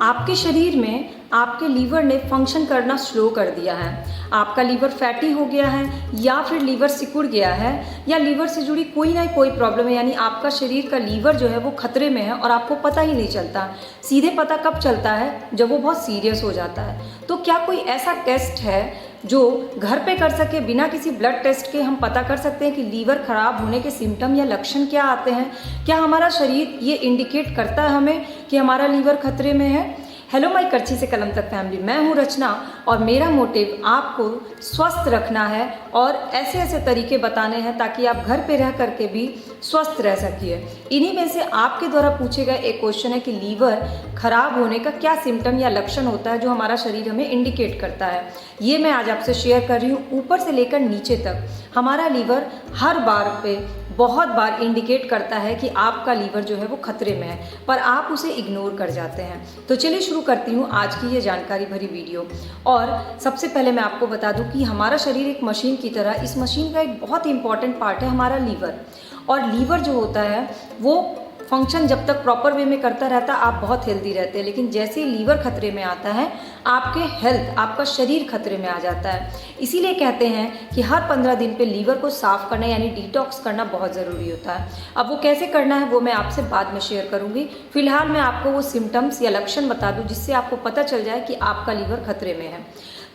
आपके शरीर में आपके लीवर ने फंक्शन करना स्लो कर दिया है। आपका लीवर फैटी हो गया है या फिर लीवर सिकुड़ गया है या लीवर से जुड़ी कोई ना कोई प्रॉब्लम है, यानी आपका शरीर का लीवर जो है वो खतरे में है और आपको पता ही नहीं चलता। सीधे पता कब चलता है? जब वो बहुत सीरियस हो जाता है। तो क्या कोई ऐसा टेस्ट है जो घर पे कर सके, बिना किसी ब्लड टेस्ट के हम पता कर सकते हैं कि लीवर खराब होने के सिम्टम या लक्षण क्या आते हैं? क्या हमारा शरीर ये इंडिकेट करता है हमें कि हमारा लीवर खतरे में है? हेलो माय करची से कलम तक फैमिली, मैं हूँ रचना और मेरा मोटिव आपको स्वस्थ रखना है और ऐसे ऐसे तरीके बताने हैं ताकि आप घर पे रह करके भी स्वस्थ रह सकिए। इन्हीं में से आपके द्वारा पूछे गए एक क्वेश्चन है कि लीवर खराब होने का क्या सिम्टम या लक्षण होता है जो हमारा शरीर हमें इंडिकेट करता है। ये मैं आज आपसे शेयर कर रही हूँ। ऊपर से लेकर नीचे तक हमारा लीवर हर बार पे बहुत बार इंडिकेट करता है कि आपका लीवर जो है वो खतरे में है, पर आप उसे इग्नोर कर जाते हैं। तो चलिए शुरू करती हूँ आज की ये जानकारी भरी वीडियो। और सबसे पहले मैं आपको बता दूँ कि हमारा शरीर एक मशीन की तरह, इस मशीन का एक बहुत इंपॉर्टेंट पार्ट है हमारा लीवर। और लीवर जो होता है वो फंक्शन जब तक प्रॉपर वे में करता रहता है आप बहुत हेल्दी रहते हैं, लेकिन जैसे ही लीवर खतरे में आता है आपके हेल्थ, आपका शरीर खतरे में आ जाता है। इसीलिए कहते हैं कि हर 15 दिन पे लीवर को साफ़ करना यानी डिटॉक्स करना बहुत ज़रूरी होता है। अब वो कैसे करना है वो मैं आपसे बाद में शेयर करूँगी। फिलहाल मैं आपको वो सिम्टम्स या लक्षण बता दूँ जिससे आपको पता चल जाए कि आपका लीवर खतरे में है।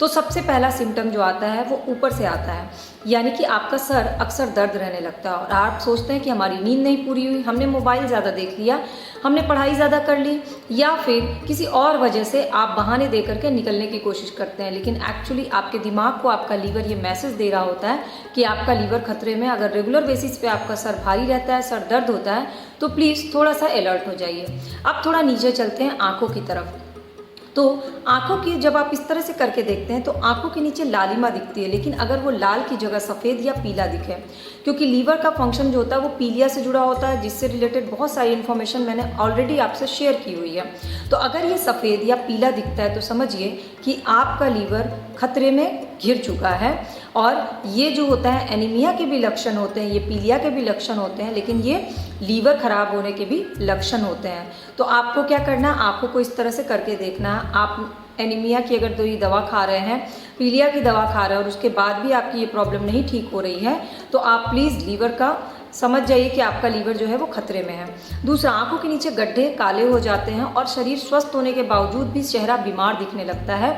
तो सबसे पहला सिम्टम जो आता है वो ऊपर से आता है, यानी कि आपका सर अक्सर दर्द रहने लगता है और आप सोचते हैं कि हमारी नींद नहीं पूरी हुई, हमने मोबाइल ज़्यादा देख लिया, हमने पढ़ाई ज़्यादा कर ली, या फिर किसी और वजह से आप बहाने दे करके निकलने की कोशिश करते हैं। लेकिन एक्चुअली आपके दिमाग को आपका लीवर ये मैसेज दे रहा होता है कि आपका लीवर खतरे में। अगर रेगुलर बेसिस पे आपका सर भारी रहता है, सर दर्द होता है, तो प्लीज़ थोड़ा सा अलर्ट हो जाइए। अब थोड़ा नीचे चलते हैं आँखों की तरफ। तो आँखों की जब आप इस तरह से करके देखते हैं तो आँखों के नीचे लालिमा दिखती है, लेकिन अगर वो लाल की जगह सफ़ेद या पीला दिखे, क्योंकि लीवर का फंक्शन जो होता है वो पीलिया से जुड़ा होता है, जिससे रिलेटेड बहुत सारी इन्फॉर्मेशन मैंने ऑलरेडी आपसे शेयर की हुई है। तो अगर ये सफ़ेद या पीला दिखता है तो समझिए कि आपका लीवर खतरे में घिर चुका है। और ये जो होता है एनीमिया के भी लक्षण होते हैं, ये पीलिया के भी लक्षण होते हैं, लेकिन ये लीवर खराब होने के भी लक्षण होते हैं। तो आपको क्या करना है, आँखों को इस तरह से करके देखना है। आप एनीमिया की अगर तो ये दवा खा रहे हैं, पीलिया की दवा खा रहे हैं और उसके बाद भी आपकी ये प्रॉब्लम नहीं ठीक हो रही है, तो आप प्लीज़ लीवर का समझ जाइए कि आपका लीवर जो है वो खतरे में है। दूसरा, आंखों के नीचे गड्ढे काले हो जाते हैं और शरीर स्वस्थ होने के बावजूद भी चेहरा बीमार दिखने लगता है।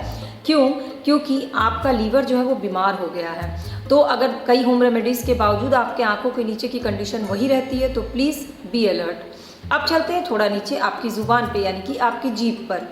क्यों? क्योंकि आपका लीवर जो है वो बीमार हो गया है। तो अगर कई होम रेमेडीज़ के बावजूद आपके आंखों के नीचे की कंडीशन वही रहती है तो प्लीज़ बी अलर्ट। अब चलते हैं थोड़ा नीचे आपकी ज़ुबान पे, यानी कि आपकी जीभ पर।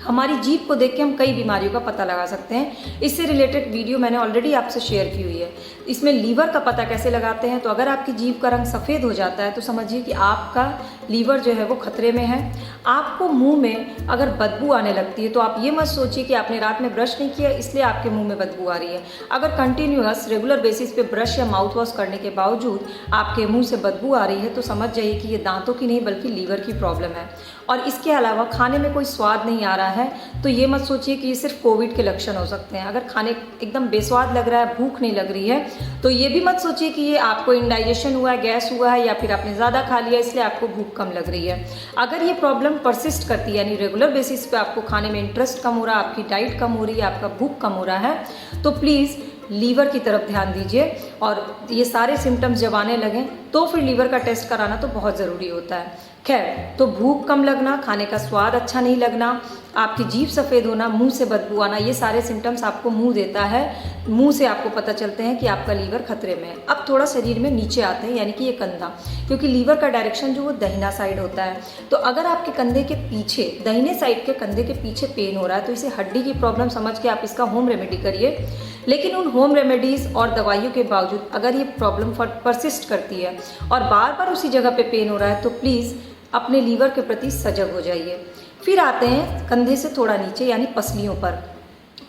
हमारी जीभ को देख के हम कई बीमारियों का पता लगा सकते हैं। इससे रिलेटेड वीडियो मैंने ऑलरेडी आपसे शेयर की हुई है। इसमें लीवर का पता कैसे लगाते हैं, तो अगर आपकी जीभ का रंग सफ़ेद हो जाता है तो समझिए कि आपका लीवर जो है वो खतरे में है। आपको मुंह में अगर बदबू आने लगती है तो आप ये मत सोचिए कि आपने रात में ब्रश नहीं किया इसलिए आपके मुंह में बदबू आ रही है। अगर कंटिन्यूअस रेगुलर बेसिस पे ब्रश या माउथ वॉश करने के बावजूद आपके मुंह से बदबू आ रही है तो समझ जाइए कि ये दांतों की नहीं बल्कि लीवर की प्रॉब्लम है। और इसके अलावा खाने में कोई स्वाद नहीं आ रहा है तो ये मत सोचिए कि ये सिर्फ कोविड के लक्षण हो सकते हैं। अगर खाने एकदम बेस्वाद लग रहा है, भूख नहीं लग रही है, तो ये भी मत सोचिए कि ये आपको इंडाइजेशन हुआ है, गैस हुआ है, या फिर आपने ज़्यादा खा लिया इसलिए आपको भूख कम लग रही है। अगर ये प्रॉब्लम परसिस्ट करती है, यानी रेगुलर बेसिस पे आपको खाने में इंटरेस्ट कम हो रहा है, आपकी डाइट कम हो रही है, आपका भूख कम हो रहा है, तो प्लीज़ लीवर की तरफ ध्यान दीजिए। और ये सारे सिम्टम्स जब आने लगें तो फिर लीवर का टेस्ट कराना तो बहुत ज़रूरी होता है। खैर, तो भूख कम लगना, खाने का स्वाद अच्छा नहीं लगना, आपकी जीभ सफ़ेद होना, मुंह से बदबू आना, ये सारे सिम्टम्स आपको मुंह देता है। मुंह से आपको पता चलते हैं कि आपका लीवर खतरे में है। अब थोड़ा शरीर में नीचे आते हैं, यानी कि ये कंधा, क्योंकि लीवर का डायरेक्शन जो वो दाहिना साइड होता है। तो अगर आपके कंधे के पीछे, दाहिने साइड के कंधे के पीछे पेन हो रहा है तो इसे हड्डी की प्रॉब्लम समझ के आप इसका होम रेमेडी करिए। लेकिन उन होम रेमेडीज़ और दवाइयों के बावजूद अगर ये प्रॉब्लम परसिस्ट करती है और बार बार उसी जगह पे पेन हो रहा है तो प्लीज़ अपने लीवर के प्रति सजग हो जाइए। फिर आते हैं कंधे से थोड़ा नीचे, यानी पसलियों पर।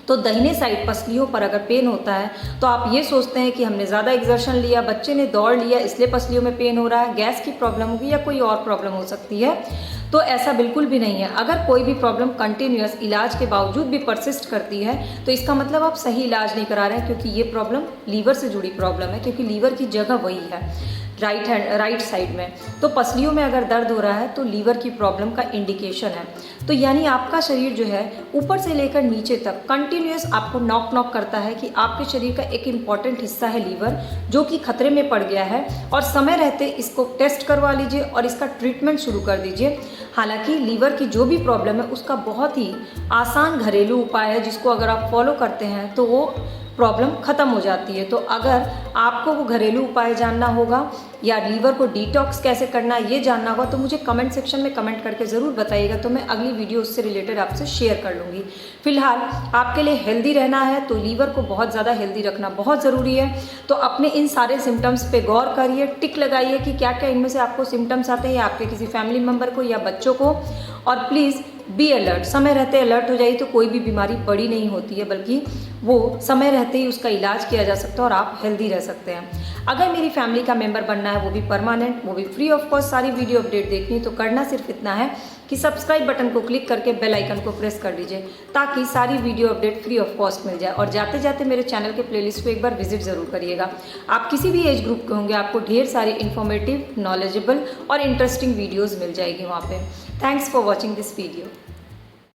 तो दाहिने साइड पसलियों पर अगर पेन होता है तो आप ये सोचते हैं कि हमने ज़्यादा एक्सर्शन लिया, बच्चे ने दौड़ लिया इसलिए पसलियों में पेन हो रहा है, गैस की प्रॉब्लम होगी या कोई और प्रॉब्लम हो सकती है। तो ऐसा बिल्कुल भी नहीं है। अगर कोई भी प्रॉब्लम कंटिन्यूअस इलाज के बावजूद भी परसिस्ट करती है तो इसका मतलब आप सही इलाज नहीं करा रहे हैं, क्योंकि ये प्रॉब्लम लीवर से जुड़ी प्रॉब्लम है, क्योंकि लीवर की जगह वही है। राइट साइड में। तो पसलियों में अगर दर्द हो रहा है तो लीवर की प्रॉब्लम का इंडिकेशन है। तो यानी आपका शरीर जो है ऊपर से लेकर नीचे तक कंटिन्यूअस आपको नॉक करता है कि आपके शरीर का एक इम्पॉर्टेंट हिस्सा है लीवर, जो कि खतरे में पड़ गया है, और समय रहते इसको टेस्ट करवा लीजिए और इसका ट्रीटमेंट शुरू कर दीजिए। हालांकि लीवर की जो भी प्रॉब्लम है उसका बहुत ही आसान घरेलू उपाय है, जिसको अगर आप फॉलो करते हैं तो वो प्रॉब्लम ख़त्म हो जाती है। तो अगर आपको वो घरेलू उपाय जानना होगा या लीवर को डिटॉक्स कैसे करना है ये जानना होगा तो मुझे कमेंट सेक्शन में कमेंट करके ज़रूर बताइएगा, तो मैं अगली वीडियो उससे रिलेटेड आपसे शेयर कर लूँगी। फिलहाल आपके लिए हेल्दी रहना है तो लीवर को बहुत ज़्यादा हेल्दी रखना बहुत ज़रूरी है। तो अपने इन सारे सिम्टम्स पे गौर करिए, टिक लगाइए कि क्या क्या इनमें से आपको सिम्टम्स आते हैं या आपके किसी फैमिली मेम्बर को या बच्चों को, और प्लीज़ बी अलर्ट, समय रहते अलर्ट हो जाइए तो कोई भी बीमारी बड़ी नहीं होती है, बल्कि वो समय रहते ही उसका इलाज किया जा सकता है और आप हेल्दी रह सकते हैं। अगर मेरी फैमिली का मेंबर बनना है, वो भी परमानेंट, वो भी फ्री ऑफ कॉस्ट सारी वीडियो अपडेट देखनी, तो करना सिर्फ इतना है कि सब्सक्राइब बटन को क्लिक करके बेल आइकन को प्रेस कर लीजिए ताकि सारी video update free of cost मिल जाए। और जाते जाते मेरे चैनल के प्लेलिस्ट को एक बार विजिट ज़रूर करिएगा। आप किसी भी एज ग्रुप के होंगे, आपको ढेर सारी इन्फॉर्मेटिव, नॉलेजेबल और इंटरेस्टिंग वीडियोज़ मिल जाएगी वहाँ पर। Thanks for watching this video.